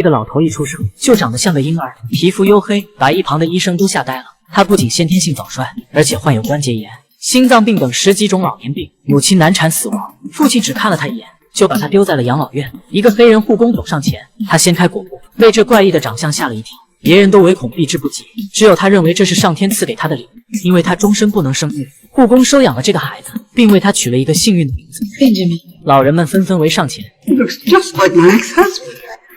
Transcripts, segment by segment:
这个老头一出生就长得像个婴儿，皮肤黝黑，把一旁的医生都吓呆了。他不仅先天性早衰，而且患有关节炎、心脏病等10几种老年病。母亲难产死亡，父亲只看了他一眼，就把他丢在了养老院。一个黑人护工走上前，他掀开裹布，被这怪异的长相吓了一跳。别人都唯恐避之不及，只有他认为这是上天赐给他的礼物，因为他终身不能生育。护工收养了这个孩子，并为他取了一个幸运的名字 Benjamin。老人们纷纷围上前。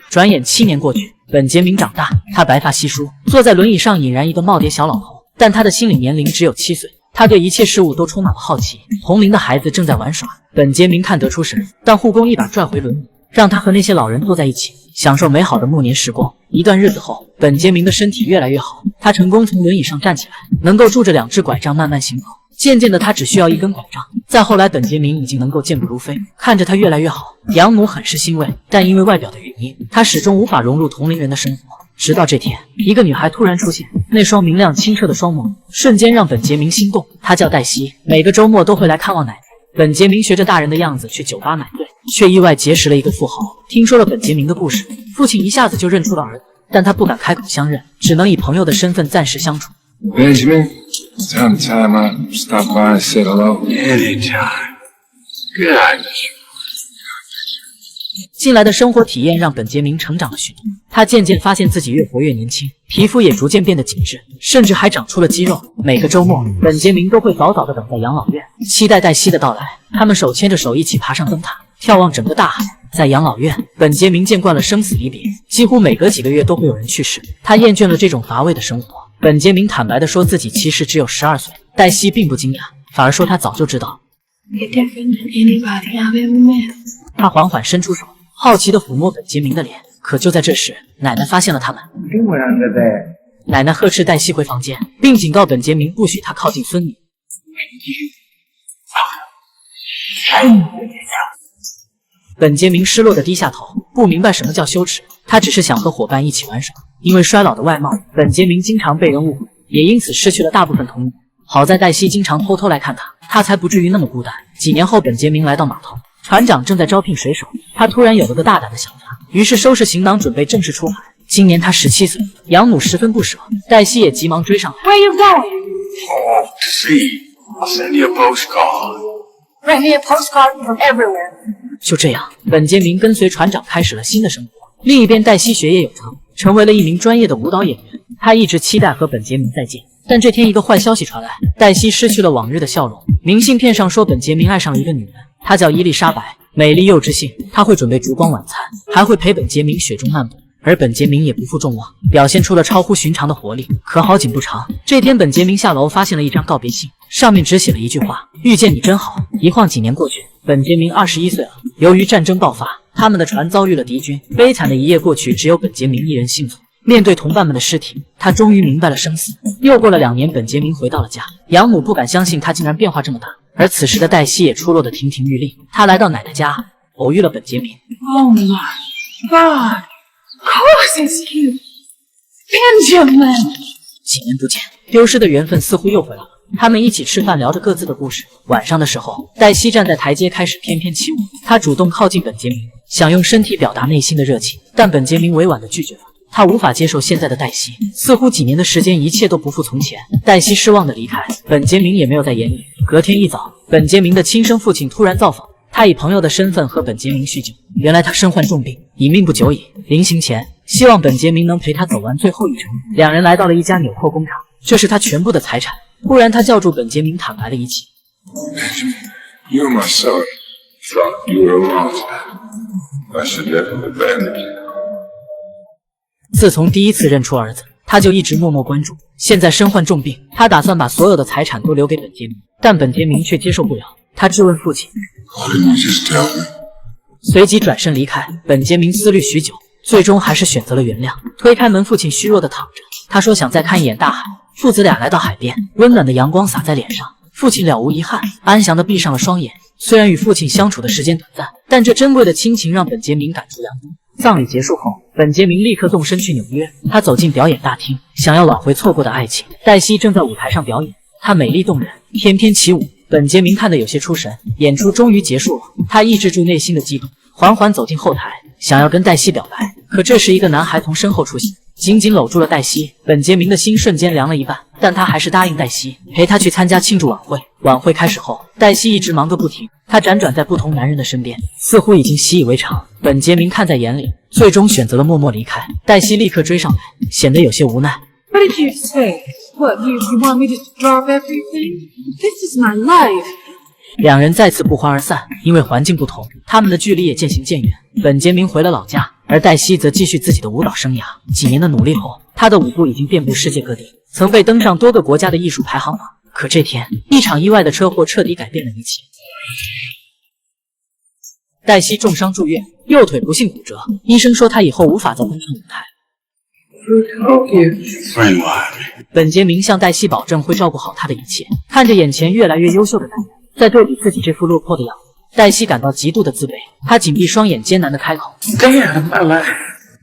转眼7年过去，本杰明长大，他白发稀疏，坐在轮椅上俨然一个耄耋小老头，但他的心理年龄只有7岁。他对一切事物都充满了好奇。同龄的孩子正在玩耍，本杰明看得出神，但护工一把拽回轮椅，让他和那些老人坐在一起，享受美好的暮年时光。一段日子后，本杰明的身体越来越好，他成功从轮椅上站起来，能够拄着2只拐杖慢慢行走。渐渐的，他只需要1根拐杖。再后来，本杰明已经能够健步如飞，看着他越来越好，养母很是欣慰。但因为外表的原因，他始终无法融入同龄人的生活。直到这天，一个女孩突然出现，那双明亮清澈的双眸瞬间让本杰明心动。她叫黛西，每个周末都会来看望奶奶。本杰明学着大人的样子去酒吧买醉，却意外结识了一个富豪。听说了本杰明的故事，父亲一下子就认出了儿子，但他不敢开口相认，只能以朋友的身份暂时相处。Benjamin, time to time I stop by and say hello. Anytime. Good. 近来的生活体验让本杰明成长了许多，他渐渐发现自己越活越年轻，皮肤也逐渐变得紧致，甚至还长出了肌肉。每个周末，本杰明都会早早的等在养老院，期待黛西的到来。他们手牵着手一起爬上灯塔，眺望整个大海。在养老院，本杰明见惯了生死离别，几乎每隔几个月都会有人去世，他厌倦了这种乏味的生活。本杰明坦白地说自己其实只有12岁，黛西并不惊讶，反而说她早就知道。他缓缓伸出手，好奇地抚摸本杰明的脸。可就在这时，奶奶发现了他们。奶奶呵斥黛西回房间，并警告本杰明不许他靠近孙女。本杰明失落地低下头，不明白什么叫羞耻，他只是想和伙伴一起玩耍。因为衰老的外貌，本杰明经常被人误会，也因此失去了大部分童年。好在黛西经常偷偷来看他，他才不至于那么孤单。几年后，本杰明来到码头，船长正在招聘水手，他突然有了个大胆的想法，于是收拾行囊准备正式出海。今年他17岁，养母十分不舍，黛西也急忙追上来。Where you going? Off to sea. I'll send you a postcard. Bring me a postcard from everywhere. 就这样，本杰明跟随船长开始了新的生活。另一边，黛西学业有成，成为了一名专业的舞蹈演员。她一直期待和本杰明再见，但这天一个坏消息传来，黛西失去了往日的笑容。明信片上说本杰明爱上了一个女人，她叫伊丽莎白，美丽又知性。她会准备烛光晚餐，还会陪本杰明雪中漫步。而本杰明也不负众望，表现出了超乎寻常的活力。可好景不长，这天本杰明下楼发现了一张告别信，上面只写了一句话：遇见你真好。一晃几年过去，本杰明21岁了。由于战争爆发，他们的船遭遇了敌军，悲惨的一夜过去，只有本杰明一人幸存。面对同伴们的尸体，他终于明白了生死。又过了2年，本杰明回到了家，养母不敢相信他竟然变化这么大。而此时的黛西也出落得亭亭玉立，她来到奶奶家，偶遇了本杰明。Oh my God! Of course it's you, Benjamin. 几年不见，丢失的缘分似乎又回来了。他们一起吃饭，聊着各自的故事。晚上的时候，黛西站在台阶开始翩翩起舞，她主动靠近本杰明，想用身体表达内心的热情，但本杰明委婉地拒绝了。他无法接受现在的黛西，似乎几年的时间一切都不复从前。黛西失望地离开，本杰明也没有在眼里。隔天一早，本杰明的亲生父亲突然造访，他以朋友的身份和本杰明叙旧。原来他身患重病，已命不久矣。临行前，希望本杰明能陪他走完最后一程。两人来到了一家纽扣工厂，这是他全部的财产。忽然，他叫住本杰明，坦白了一切。Benjamin, you're my son. Thought you were a monster. I should never have abandoned you. 自从第一次认出儿子，他就一直默默关注。现在身患重病，他打算把所有的财产都留给本杰明，但本杰明却接受不了。他质问父亲 Why didn't you just tell me? 随即转身离开。本杰明思虑许久，最终还是选择了原谅。推开门，父亲虚弱地躺着。他说想再看一眼大海。父子俩来到海边，温暖的阳光洒在脸上，父亲了无遗憾，安详地闭上了双眼。虽然与父亲相处的时间短暂，但这珍贵的亲情让本杰明感触良多。葬礼结束后，本杰明立刻动身去纽约。他走进表演大厅，想要挽回错过的爱情。黛西正在舞台上表演，她美丽动人，翩翩起舞。本杰明看得有些出神。演出终于结束了，他抑制住内心的激动，缓缓走进后台，想要跟黛西表白。可这时一个男孩从身后出现，紧紧搂住了黛西。本杰明的心瞬间凉了一半，但他还是答应黛西陪他去参加庆祝晚会。晚会开始后，黛西一直忙个不停，她辗转在不同男人的身边，似乎已经习以为常。本杰明看在眼里，最终选择了默默离开。黛西立刻追上来，显得有些无奈。 What did you say? What, you want me to drop everything? This is my life. 两人再次不欢而散，因为环境不同，他们的距离也渐行渐远。本杰明回了老家，而黛西则继续自己的舞蹈生涯。几年的努力后，她的舞步已经遍布世界各地，曾被登上多个国家的艺术排行榜。可这天，一场意外的车祸彻底改变了一切。黛西重伤住院，右腿不幸骨折，医生说她以后无法再登上舞台。 Friend lie. 本杰明向黛西保证会照顾好她的一切。看着眼前越来越优秀的男人，再对比自己这副落魄的样子，黛西感到极度的自卑。她紧闭双眼，艰难地开口 Damn, my life.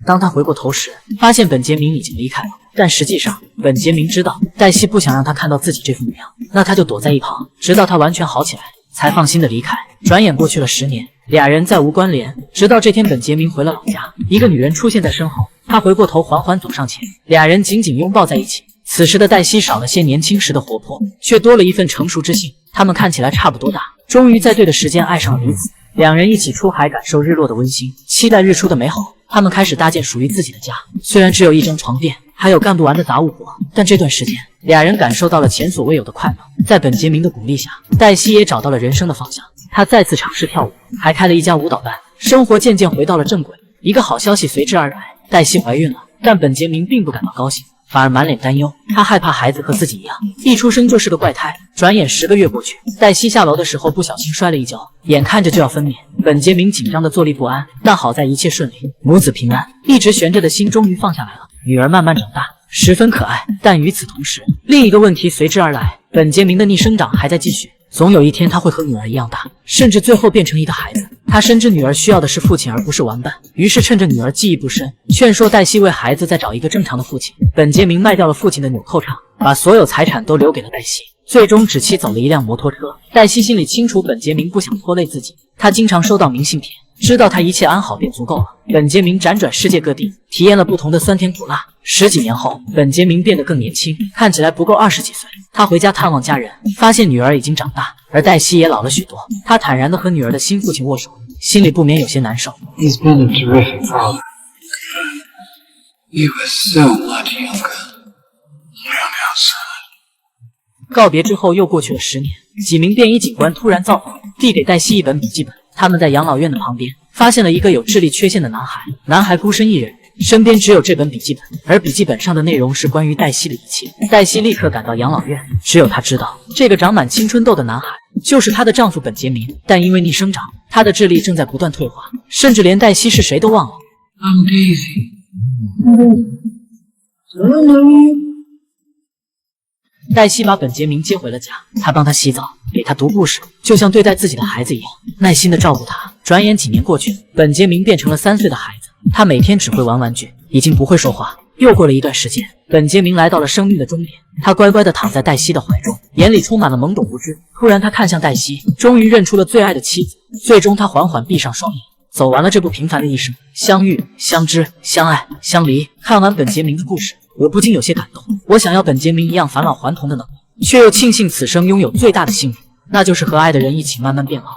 当她回过头时，发现本杰明已经离开了。但实际上，本杰明知道黛西不想让他看到自己这副模样，那他就躲在一旁，直到他完全好起来，才放心的离开。转眼过去了10年，俩人再无关联。直到这天，本杰明回了老家，一个女人出现在身后，他回过头，缓缓走上前，俩人紧紧拥抱在一起。此时的黛西少了些年轻时的活泼，却多了一份成熟之性。他们看起来差不多大，终于在对的时间爱上了彼此。两人一起出海，感受日落的温馨，期待日出的美好。他们开始搭建属于自己的家，虽然只有一张床垫，还有干不完的杂物活，但这段时间，俩人感受到了前所未有的快乐。在本杰明的鼓励下，黛西也找到了人生的方向。她再次尝试跳舞，还开了一家舞蹈班，生活渐渐回到了正轨。一个好消息随之而来，黛西怀孕了，但本杰明并不感到高兴，反而满脸担忧。他害怕孩子和自己一样，一出生就是个怪胎。转眼10个月过去，黛西下楼的时候不小心摔了一跤，眼看着就要分娩。本杰明紧张的坐立不安，但好在一切顺利，母子平安。一直悬着的心终于放下来了。女儿慢慢长大，十分可爱。但与此同时，另一个问题随之而来，本杰明的逆生长还在继续。总有一天他会和女儿一样大，甚至最后变成一个孩子。他深知女儿需要的是父亲而不是玩伴，于是趁着女儿记忆不深，劝说黛西为孩子再找一个正常的父亲。本杰明卖掉了父亲的纽扣厂，把所有财产都留给了黛西，最终只骑走了一辆摩托车。黛西心里清楚本杰明不想拖累自己，他经常收到明信片，知道他一切安好便足够了。本杰明辗转世界各地，体验了不同的酸甜苦辣。10几年后，本杰明变得更年轻，看起来不够20几岁。他回家探望家人，发现女儿已经长大，而黛西也老了许多。他坦然地和女儿的新父亲握手，心里不免有些难受。 He's been a terrific father. You were so much younger. Well now, son. 告别之后又过去了10年，几名便衣警官突然造访，递给黛西一本笔记本。他们在养老院的旁边发现了一个有智力缺陷的男孩，男孩孤身一人，身边只有这本笔记本，而笔记本上的内容是关于黛西的一切。黛西立刻赶到养老院，只有她知道，这个长满青春痘的男孩就是她的丈夫本杰明。但因为逆生长，他的智力正在不断退化，甚至连黛西是谁都忘了。I'm Daisy. Do I know you? 黛西把本杰明接回了家，她帮他洗澡，给他读故事，就像对待自己的孩子一样，耐心的照顾他。转眼几年过去，本杰明变成了3岁的孩子，他每天只会玩玩具，已经不会说话。又过了一段时间，本杰明来到了生命的终点，他乖乖的躺在黛西的怀中，眼里充满了懵懂无知。突然，他看向黛西，终于认出了最爱的妻子。最终，他缓缓闭上双眼，走完了这部平凡的一生，相遇、相知、相爱、相离。看完本杰明的故事，我不禁有些感动。我想要本杰明一样返老还童的能力，却又庆幸此生拥有最大的幸运，那就是和爱的人一起慢慢变老。